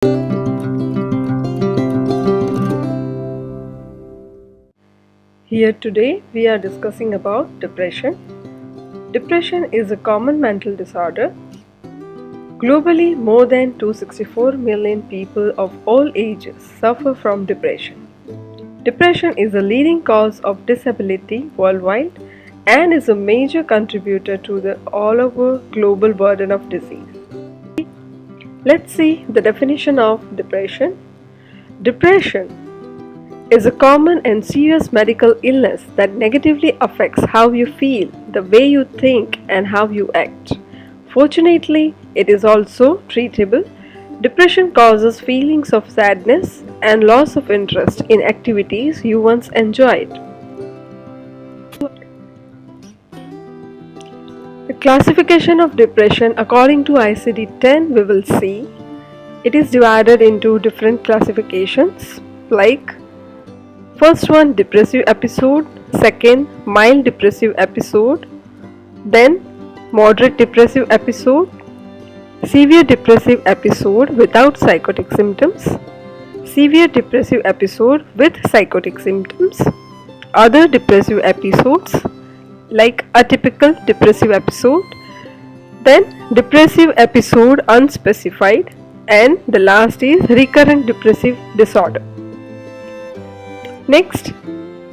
Here today we are discussing about depression. Depression is a common mental disorder. Globally, more than 264 million people of all ages suffer from depression. Depression is a leading cause of disability worldwide and is a major contributor to the all-over global burden of disease. Let's see the definition of depression. Depression is a common and serious medical illness that negatively affects how you feel, the way you think, and how you act. Fortunately, it is also treatable. Depression causes feelings of sadness and loss of interest in activities you once enjoyed. The classification of depression according to ICD-10 we will see. It is divided into different classifications like first one, depressive episode, second, mild depressive episode, then moderate depressive episode, severe depressive episode without psychotic symptoms, severe depressive episode with psychotic symptoms, other depressive episodes like atypical depressive episode, then depressive episode unspecified, and the last is recurrent depressive disorder. Next,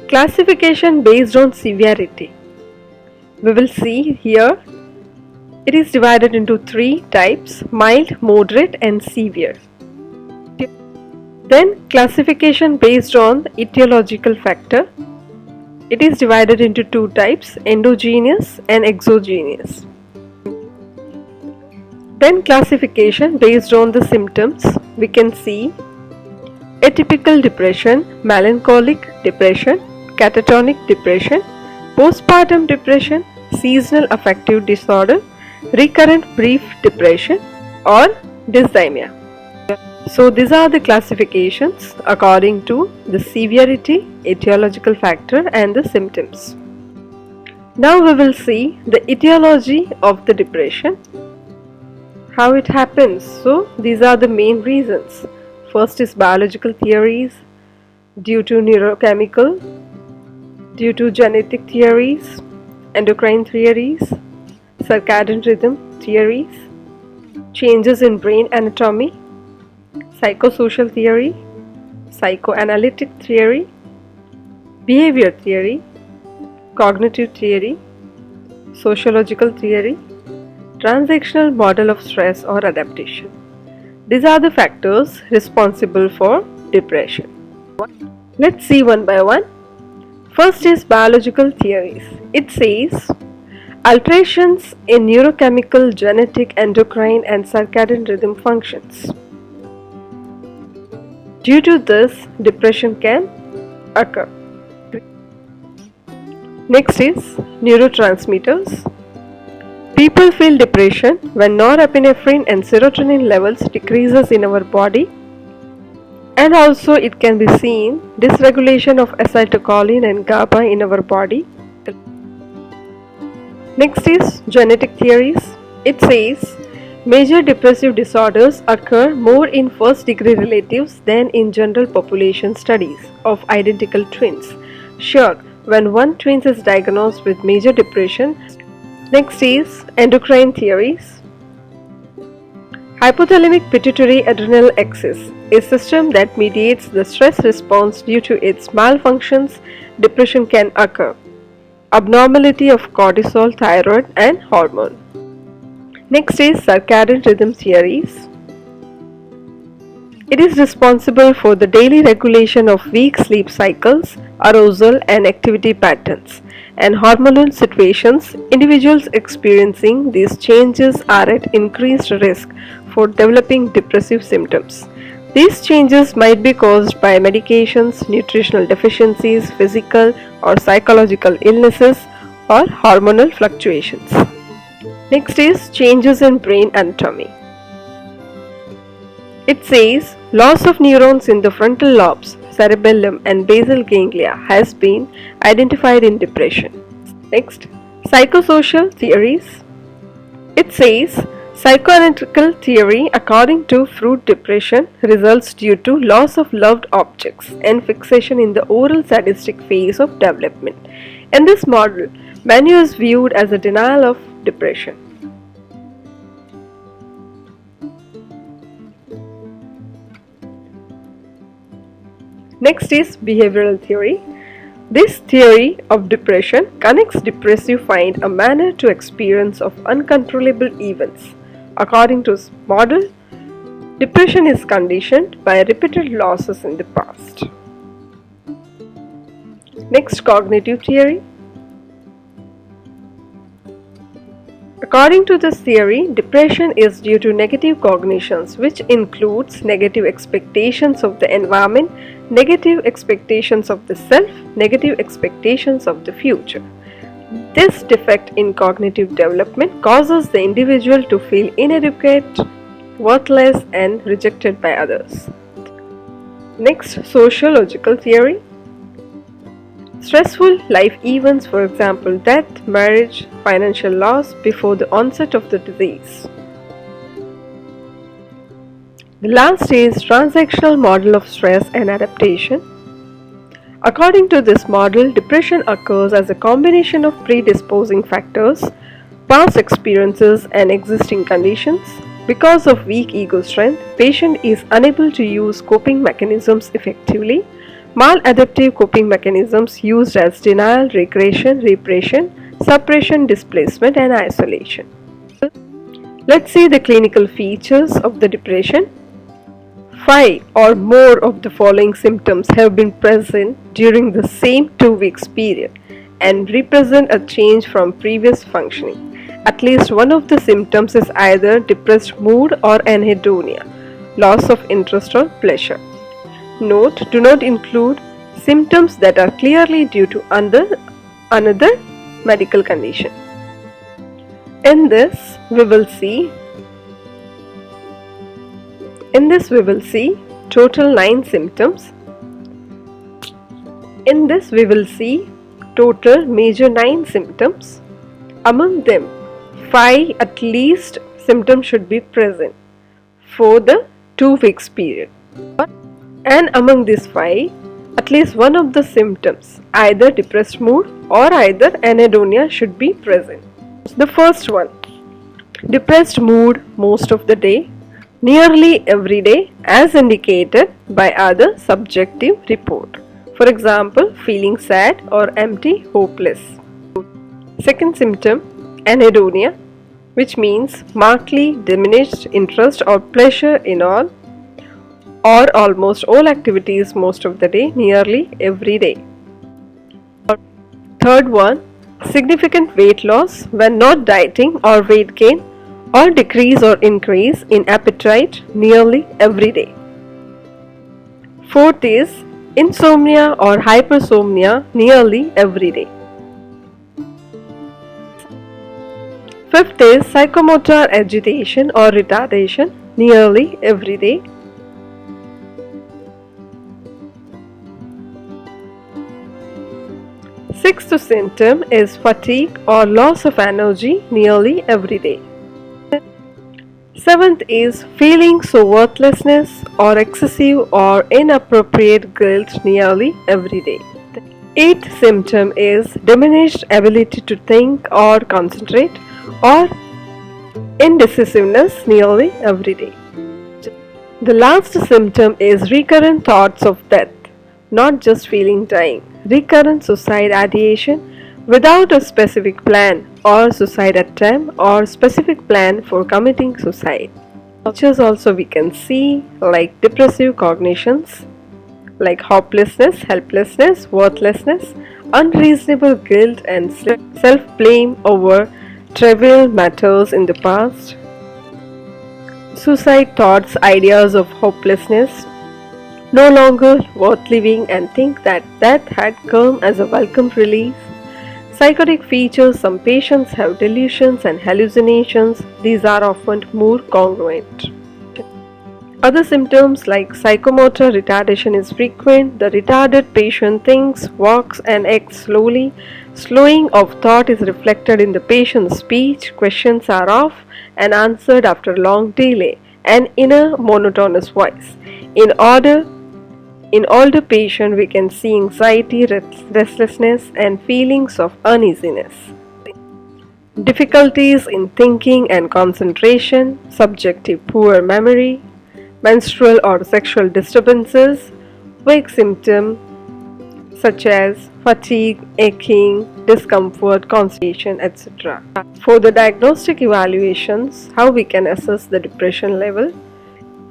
classification based on severity. We will see here it is divided into three types: mild, moderate, and severe. Then, classification based on etiological factor. It is divided into two types: endogenous and exogenous. Then, classification based on the symptoms. We can see atypical depression, melancholic depression, catatonic depression, postpartum depression, seasonal affective disorder, recurrent brief depression, or dysthymia. So these are the classifications according to the severity, etiological factor, and the symptoms. Now we will see the etiology of the depression, how it happens. So these are the main reasons. First is biological theories, due to neurochemical, due to genetic theories, endocrine theories, circadian rhythm theories, changes in brain anatomy, psychosocial theory, psychoanalytic theory, behavior theory, cognitive theory, sociological theory, transactional model of stress or adaptation. These are the factors responsible for depression. Let's see one by one. First is biological theories. It says alterations in neurochemical, genetic, endocrine, and circadian rhythm functions. Due to this, depression can occur. Next is neurotransmitters. People feel depression when norepinephrine and serotonin levels decreases in our body, and also it can be seen dysregulation of acetylcholine and GABA in our body. Next is genetic theories. It says major depressive disorders occur more in first degree relatives than in general population studies of identical twins. Sure, when one twin is diagnosed with major depression. Next is endocrine theories. Hypothalamic pituitary adrenal axis, a system that mediates the stress response. Due to its malfunctions, depression can occur. Abnormality of cortisol, thyroid, and hormone. Next is circadian rhythm theories. It is responsible for the daily regulation of weak sleep cycles, arousal and activity patterns, and hormonal situations. Individuals experiencing these changes are at increased risk for developing depressive symptoms. These changes might be caused by medications, nutritional deficiencies, physical or psychological illnesses, or hormonal fluctuations. Next is changes in brain anatomy. It says loss of neurons in the frontal lobes, cerebellum, and basal ganglia has been identified in depression. Next, psychosocial theories. It says Psychoanalytical theory, according to Freud, depression results due to loss of loved objects and fixation in the oral sadistic phase of development. In this model, mania is viewed as a denial of depression. Next is behavioral theory. This theory of depression connects depressive find a manner to experience of uncontrollable events. According to this model, depression is conditioned by repeated losses in the past. Next, cognitive theory. According to this theory, depression is due to negative cognitions, which includes negative expectations of the environment, negative expectations of the self, negative expectations of the future. This defect in cognitive development causes the individual to feel inadequate, worthless, and rejected by others. Next, sociological theory. Stressful life events, for example, death, marriage, financial loss before the onset of the disease. The last is transactional model of stress and adaptation. According to this model, depression occurs as a combination of predisposing factors, past experiences, and existing conditions. Because of weak ego strength, patient is unable to use coping mechanisms effectively. Maladaptive coping mechanisms used as denial, regression, repression, suppression, displacement, and isolation. Let's see the clinical features of the depression. 5 or more of the following symptoms have been present during the same 2 weeks period and represent a change from previous functioning. At least one of the symptoms is either depressed mood or anhedonia, loss of interest or pleasure. Note, do not include symptoms that are clearly due to another medical condition. In this, we will see total 9 symptoms. In this, we will see total major 9 symptoms. Among them, 5 at least symptoms should be present for the 2 weeks period. And among these 5, at least one of the symptoms, either depressed mood or either anhedonia, should be present. The first one, depressed mood most of the day, nearly every day, as indicated by other subjective report. For example, feeling sad or empty, hopeless. Second symptom, anhedonia, which means markedly diminished interest or pleasure in all or almost all activities most of the day, nearly every day. Third one, significant weight loss when not dieting or weight gain, or decrease or increase in appetite nearly every day. Fourth is insomnia or hypersomnia nearly every day. Fifth is psychomotor agitation or retardation nearly every day. Sixth symptom is fatigue or loss of energy nearly every day. Seventh is feeling so worthlessness or excessive or inappropriate guilt nearly every day. Eighth symptom is diminished ability to think or concentrate or indecisiveness nearly every day. The last symptom is recurrent thoughts of death, not just feeling dying, recurrent suicide ideation without a specific plan or suicide attempt or specific plan for committing suicide. Features also we can see like depressive cognitions like hopelessness, helplessness, worthlessness, unreasonable guilt and self-blame over trivial matters in the past, suicide thoughts, ideas of hopelessness, no longer worth living and think that death had come as a welcome relief. Psychotic features, some patients have delusions and hallucinations. These are often more congruent. Other symptoms like psychomotor retardation is frequent. The retarded patient thinks, walks and acts slowly. Slowing of thought is reflected in the patient's speech, questions are off and answered after long delay, and in a monotonous voice. In older patient, we can see anxiety, restlessness, and feelings of uneasiness. Difficulties in thinking and concentration, subjective poor memory, menstrual or sexual disturbances, vague symptoms such as fatigue, aching, discomfort, constipation, etc. For the diagnostic evaluations, how we can assess the depression level.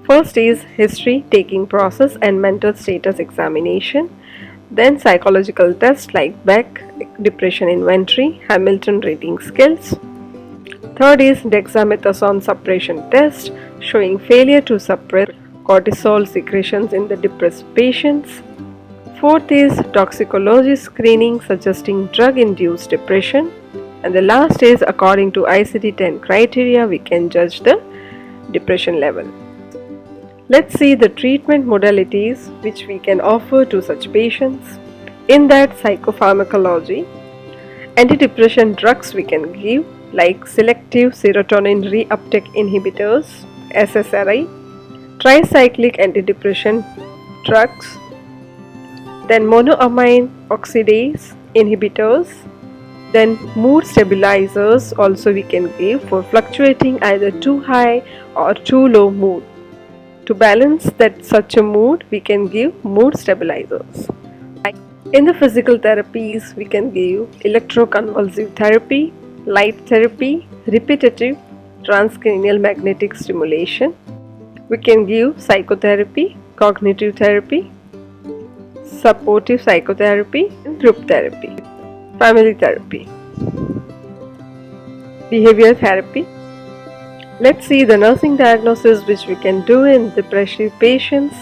First is history taking process and mental status examination. Then psychological tests like Beck, depression inventory, Hamilton rating scales. Third is dexamethasone suppression test showing failure to suppress cortisol secretions in the depressed patients. Fourth is toxicology screening suggesting drug-induced depression. And the last is according to ICD-10 criteria we can judge the depression level. Let's see the treatment modalities which we can offer to such patients. In that, psychopharmacology, antidepressant drugs we can give like selective serotonin reuptake inhibitors SSRI, tricyclic antidepressant drugs, then monoamine oxidase inhibitors, then mood stabilizers also we can give for fluctuating either too high or too low mood. To balance that such a mood, we can give mood stabilizers. In the physical therapies, we can give electroconvulsive therapy, light therapy, repetitive transcranial magnetic stimulation. We can give psychotherapy, cognitive therapy, supportive psychotherapy, and group therapy, family therapy, behavior therapy. Let's see the nursing diagnosis which we can do in depressive patients.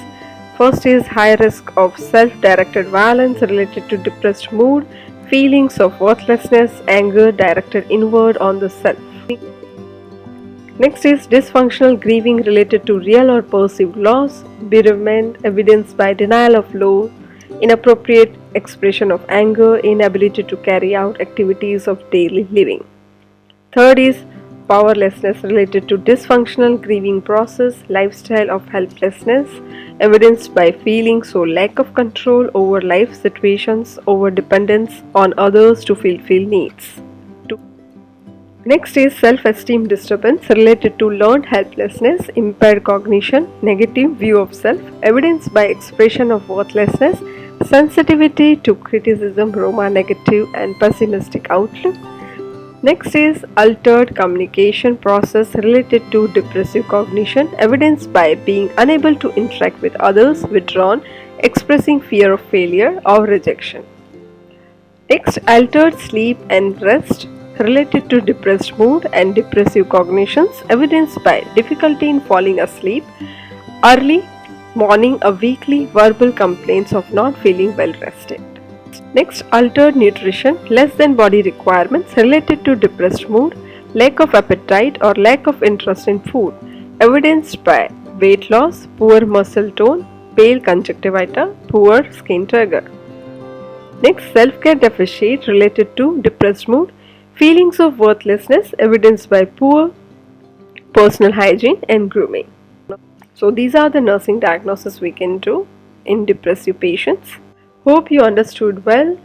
First is high risk of self-directed violence related to depressed mood, feelings of worthlessness, anger directed inward on the self. Next is dysfunctional grieving related to real or perceived loss, bereavement evidenced by denial of loss, inappropriate expression of anger, inability to carry out activities of daily living. Third is powerlessness related to dysfunctional grieving process, lifestyle of helplessness, evidenced by feelings or lack of control over life situations, over dependence on others to fulfill needs. Next is self-esteem disturbance related to learned helplessness, impaired cognition, negative view of self, evidenced by expression of worthlessness, sensitivity to criticism, Roma negative and pessimistic outlook. Next is altered communication process related to depressive cognition, evidenced by being unable to interact with others, withdrawn, expressing fear of failure or rejection. Next, altered sleep and rest related to depressed mood and depressive cognitions, evidenced by difficulty in falling asleep, early morning or weekly verbal complaints of not feeling well rested. Next, altered nutrition, less than body requirements related to depressed mood, lack of appetite or lack of interest in food, evidenced by weight loss, poor muscle tone, pale conjunctivita, poor skin trigger. Next, self-care deficit related to depressed mood, feelings of worthlessness evidenced by poor personal hygiene and grooming. So these are the nursing diagnoses we can do in depressive patients. Hope you understood well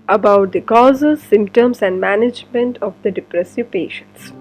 about the causes, symptoms and management of the depressive patients.